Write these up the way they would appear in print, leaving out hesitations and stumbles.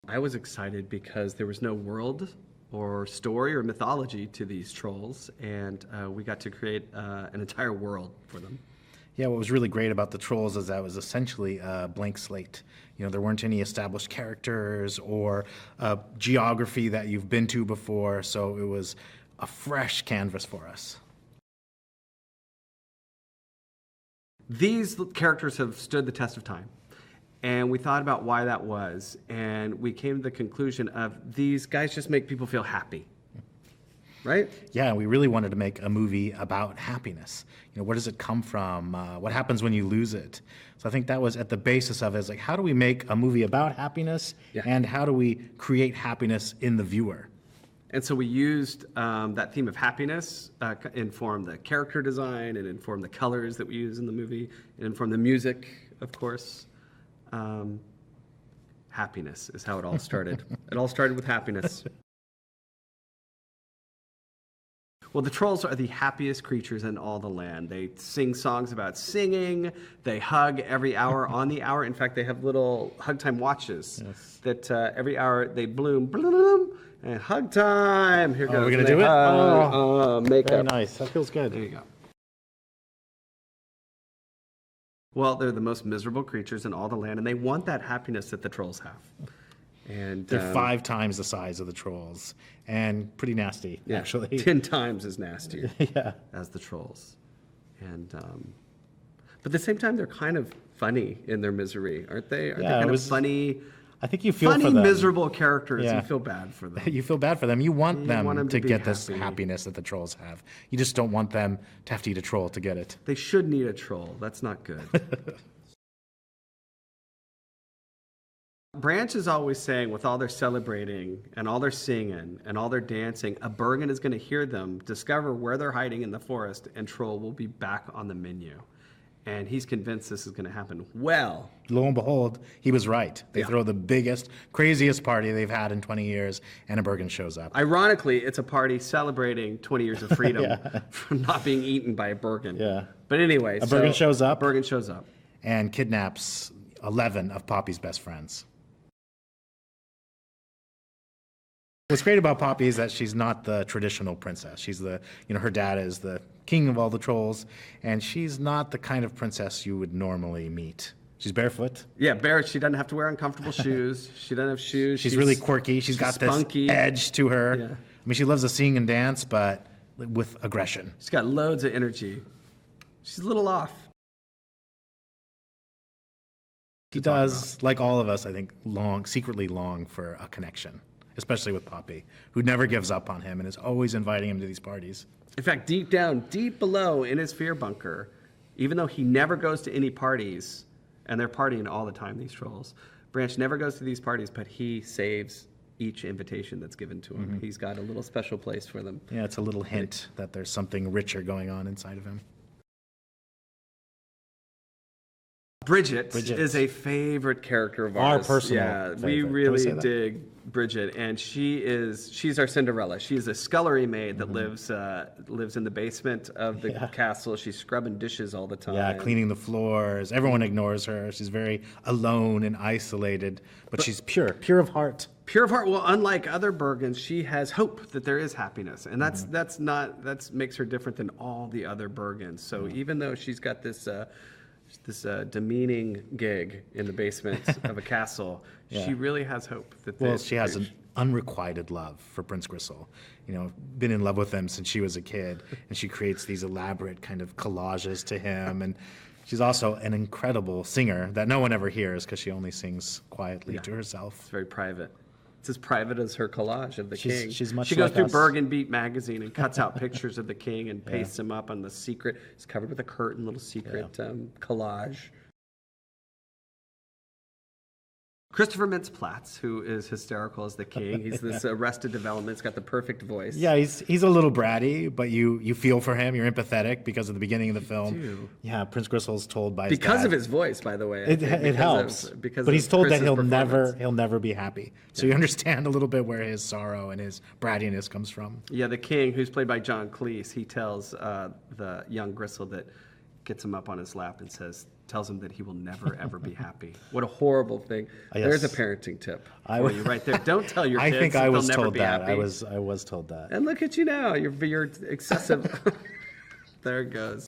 I was excited because there was no world or story or mythology to these trolls, and we got to create an entire world for them. Yeah, what was really great about the Trolls is that it was essentially a blank slate. You know, there weren't any established characters or geography that you've been to before, so it was a fresh canvas for us. These characters have stood the test of time, and we thought about why that was, and we came to the conclusion of these guys just make people feel happy. Right? Yeah, we really wanted to make a movie about happiness. You know, where does it come from? What happens when you lose it? So I think that was at the basis of it. Is like, how do we make a movie about happiness, and how do we create happiness in the viewer? And so we used that theme of happiness, inform the character design, and inform the colors that we use in the movie, and inform the music, of course. Happiness is how it all started. It all started with happiness. Well, the trolls are the happiest creatures in all the land. They sing songs about singing. They hug every hour on the hour. In fact, they have little hug time watches that every hour they bloom, bloom, and hug time. Here goes. We're going to do it? Makeup. Very nice. That feels good. There you go. Well, they're the most miserable creatures in all the land, and they want that happiness that the trolls have. And they're 5 times the size of the trolls, and pretty nasty, actually. 10 times as nasty as the trolls. And but at the same time, they're kind of funny in their misery, aren't they? Aren't they kind of funny? I think you feel funny, for them. Miserable characters. You feel bad for them. You feel bad for them. You want them to get happy. this happiness that the trolls have. You just don't want them to have to eat a troll to get it. They shouldn't eat a troll. That's not good. Branch is always saying, with all their celebrating and all their singing and all their dancing, a Bergen is going to hear them, discover where they're hiding in the forest, and Troll will be back on the menu. And he's convinced this is going to happen. Well, lo and behold, he was right. They throw the biggest, craziest party they've had in 20 years, and a Bergen shows up. Ironically, it's a party celebrating 20 years of freedom from not being eaten by a Bergen. But anyway, a Bergen shows up. Bergen shows up. And kidnaps 11 of Poppy's best friends. What's great about Poppy is that she's not the traditional princess. She's her dad is the king of all the trolls, and she's not the kind of princess you would normally meet. She's barefoot. Yeah, barefoot. She doesn't have to wear uncomfortable shoes. She doesn't have shoes. She's really quirky. She's got spunky. This edge to her. Yeah. I mean, she loves to sing and dance, but with aggression. She's got loads of energy. She's a little off. He does, like all of us, I think, secretly long for a connection. Especially with Poppy, who never gives up on him and is always inviting him to these parties. In fact, deep down, deep below in his fear bunker, even though he never goes to any parties, and they're partying all the time, these trolls, Branch never goes to these parties, but he saves each invitation that's given to him. He's got a little special place for them. Yeah, it's a little hint that there's something richer going on inside of him. Bridget is a favorite character of ours. Our personal favorite. We really dig Bridget, and she's our Cinderella. She's a scullery maid that lives in the basement of the castle. She's scrubbing dishes all the time. Yeah, cleaning the floors. Everyone ignores her. She's very alone and isolated, but she's pure of heart. Pure of heart. Well, unlike other Bergens, she has hope that there is happiness, and that makes her different than all the other Bergens. So even though she's got this demeaning gig in the basement of a castle, she really has hope. She has an unrequited love for Prince Gristle. You know, been in love with him since she was a kid, and she creates these elaborate kind of collages to him. And she's also an incredible singer that no one ever hears because she only sings quietly to herself. It's very private. It's as private as her collage of the king. She's much she goes like through us. Bergen Beat magazine and cuts out pictures of the king and pastes them up on the secret. It's covered with a curtain, little secret collage. Christopher Mintz-Platz, who is hysterical as the king. He's this Arrested Development. He's got the perfect voice. Yeah, he's a little bratty, but you feel for him. You're empathetic because at the beginning of the film, yeah, Prince Gristle's told by his dad. Because of his voice, by the way. It helps. But he's told that he'll never be happy. So you understand a little bit where his sorrow and his brattiness comes from. Yeah, the king, who's played by John Cleese, he tells the young Gristle that gets him up on his lap and tells him that he will never, ever be happy. What a horrible thing. Yes. There's a parenting tip for you right there. Don't tell your kids I think I they'll was never told be that. happy. I was told that. And look at you now. You're excessive. There it goes.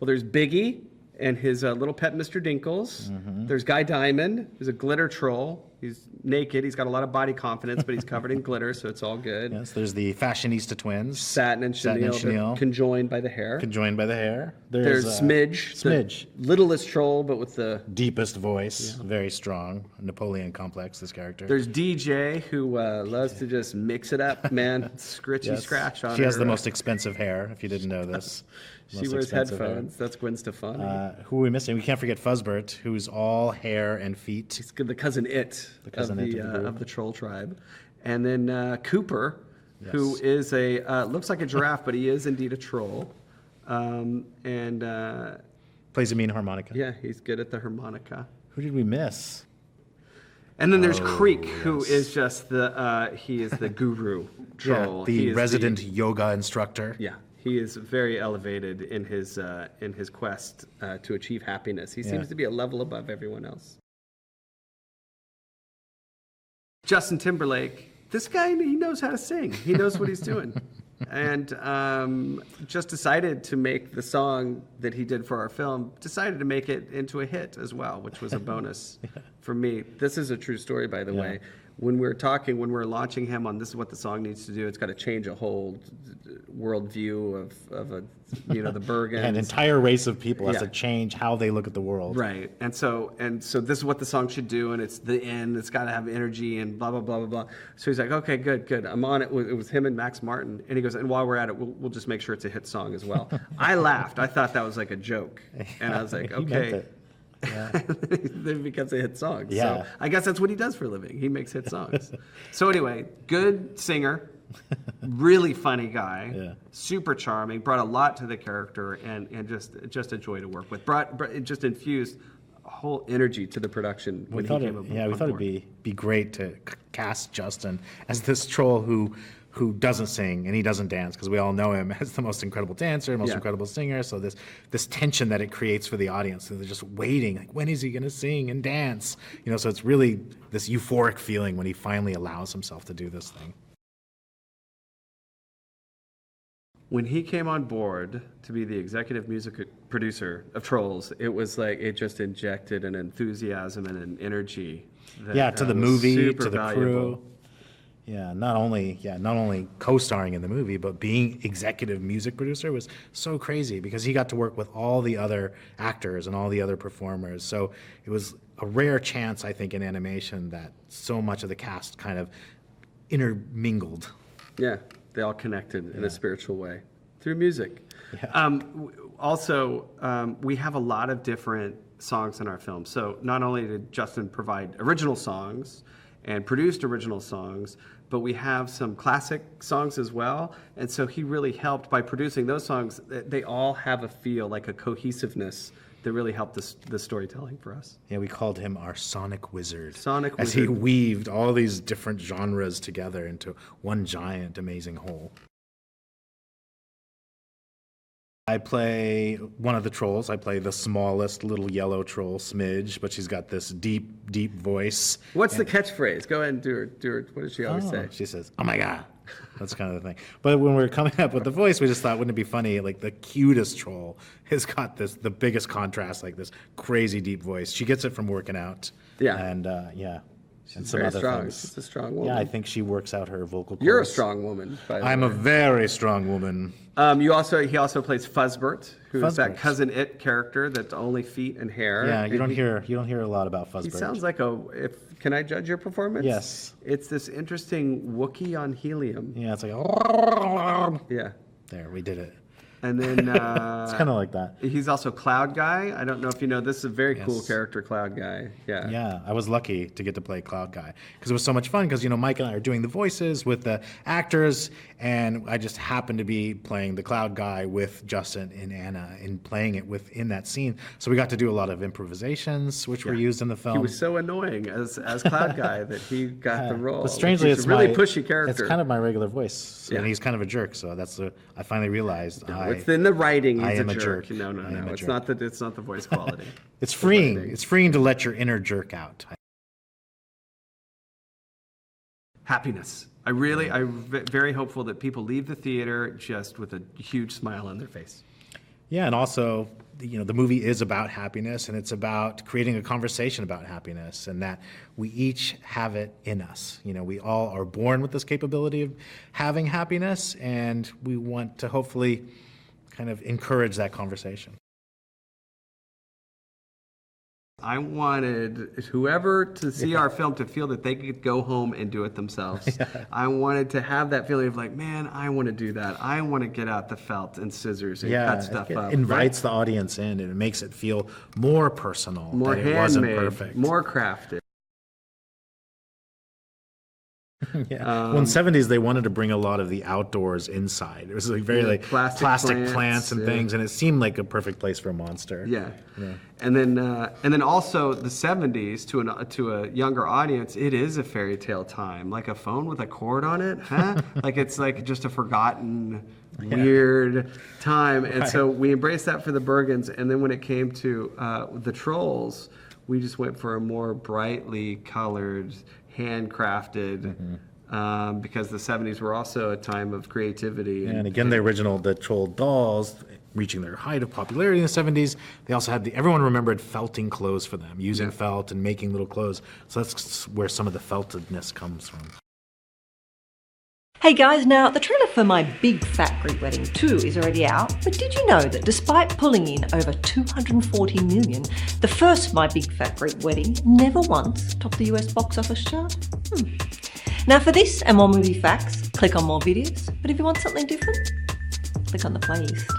Well, there's Biggie and his little pet, Mr. Dinkles. Mm-hmm. There's Guy Diamond, who's a glitter troll. He's naked. He's got a lot of body confidence, but he's covered in glitter, so it's all good. Yes, there's the fashionista twins. Satin and Chenille. Conjoined by the hair. Conjoined by the hair. There's Smidge. Smidge. The littlest troll, but with the deepest voice. Yeah. Very strong. Napoleon complex, this character. There's DJ, who loves to just mix it up, man. Scritchy scratch on her. She has the most expensive hair, if you didn't know this. She wears headphones. That's Gwen Stefani. Who are we missing? We can't forget Fuzzbert, who's all hair and feet. He's the cousin of the troll tribe. And then Cooper, who is looks like a giraffe, but he is indeed a troll. And plays a mean harmonica. Yeah, he's good at the harmonica. Who did we miss? And then there's Creek, who is just he is the guru troll. Yeah, the resident yoga instructor. Yeah. He is very elevated in his quest to achieve happiness. He seems to be a level above everyone else. Justin Timberlake, this guy, he knows how to sing. He knows what he's doing. And just decided to make the song that he did for our film, decided to make it into a hit as well, which was a bonus for me. This is a true story, by the way. When we were launching him on this is what the song needs to do, it's got to change a whole worldview of the Bergens. An entire race of people has to change how they look at the world. Right. And so this is what the song should do, and it's the end, it's got to have energy and blah, blah, blah, blah, blah. So he's like, okay, good. I'm on it. It was him and Max Martin. And he goes, and while we're at it, we'll just make sure it's a hit song as well. I laughed. I thought that was like a joke. And I was like, okay. Yeah. Then it becomes a hit song. Yeah. So I guess that's what he does for a living. He makes hit songs. So anyway, good singer, really funny guy, super charming, brought a lot to the character, and just a joy to work with. It just infused a whole energy to the production when he came aboard. Yeah, we thought it'd be great to cast Justin as this troll who doesn't sing and he doesn't dance, because we all know him as the most incredible dancer, most incredible singer. So this tension that it creates for the audience, so they're just waiting, like, when is he going to sing and dance? So it's really this euphoric feeling when he finally allows himself to do this thing. When he came on board to be the executive music producer of Trolls, it was like it just injected an enthusiasm and an energy. To the movie, to the crew. Yeah, not only co-starring in the movie, but being executive music producer was so crazy, because he got to work with all the other actors and all the other performers. So it was a rare chance, I think, in animation that so much of the cast kind of intermingled. Yeah, they all connected in a spiritual way through music. Yeah. We have a lot of different songs in our film. So not only did Justin provide original songs and produced original songs, but we have some classic songs as well. And so he really helped by producing those songs. They all have a feel, like a cohesiveness that really helped the storytelling for us. Yeah, we called him our sonic wizard. As he weaved all these different genres together into one giant, amazing whole. I play one of the trolls. I play the smallest little yellow troll, Smidge, but she's got this deep, deep voice. What's the catchphrase? Go ahead and do her. What does she always say? She says, "Oh my God." That's kind of the thing. But when we were coming up with the voice, we just thought, wouldn't it be funny? Like, the cutest troll has got the biggest contrast, like this crazy deep voice. She gets it from working out. Yeah. And She's very strong. She's a strong woman. Yeah, I think she works out her vocal cords. You're a strong woman, by the way. I'm a very strong woman. He also plays Fuzzbert, who's that cousin It character that's only feet and hair. Yeah, you don't hear a lot about Fuzzbert. He sounds like can I judge your performance? Yes. It's this interesting Wookiee on helium. Yeah, it's like yeah. There, we did it. And then it's kind of like that. He's also Cloud Guy. I don't know if you know, this is a very cool character, Cloud Guy. Yeah. Yeah, I was lucky to get to play Cloud Guy because it was so much fun. Because Mike and I are doing the voices with the actors, and I just happened to be playing the Cloud Guy with Justin and Anna and playing it within that scene. So we got to do a lot of improvisations, which were used in the film. He was so annoying as Cloud Guy that he got the role. But strangely, it's a really pushy character. It's kind of my regular voice, and he's kind of a jerk. So I finally realized I it's in the writing. He's I am a jerk. jerk. No. It's not the voice quality. It's freeing. It's freeing to let your inner jerk out. Happiness. I'm very hopeful that people leave the theater just with a huge smile on their face. Yeah, and also, the movie is about happiness, and it's about creating a conversation about happiness, and that we each have it in us. We all are born with this capability of having happiness, and we want to hopefully kind of encourage that conversation. I wanted whoever to see our film to feel that they could go home and do it themselves. Yeah. I wanted to have that feeling of like, man, I want to do that. I want to get out the felt and scissors and cut stuff up. It invites the audience in, and it makes it feel more personal. More handmade, it wasn't perfect. More crafted. Well, in the 70s, they wanted to bring a lot of the outdoors inside. It was like very plastic plants and things, and it seemed like a perfect place for a monster. Yeah. And then also the 70s to a younger audience, it is a fairy tale time, like a phone with a cord on it, huh? Like it's like just a forgotten weird time, and so we embraced that for the Bergens. And then when it came to the Trolls, we just went for a more brightly colored, handcrafted, because the 70s were also a time of creativity. And again, the troll dolls reaching their height of popularity in the 70s, they also had everyone remembered felting clothes for them, using felt and making little clothes. So that's where some of the feltedness comes from. Hey guys, now the trailer for My Big Fat Greek Wedding 2 is already out, but did you know that despite pulling in over $240 million, the first My Big Fat Greek Wedding never once topped the US box office chart? Now for this and more movie facts, click on more videos, but if you want something different, click on the playlist.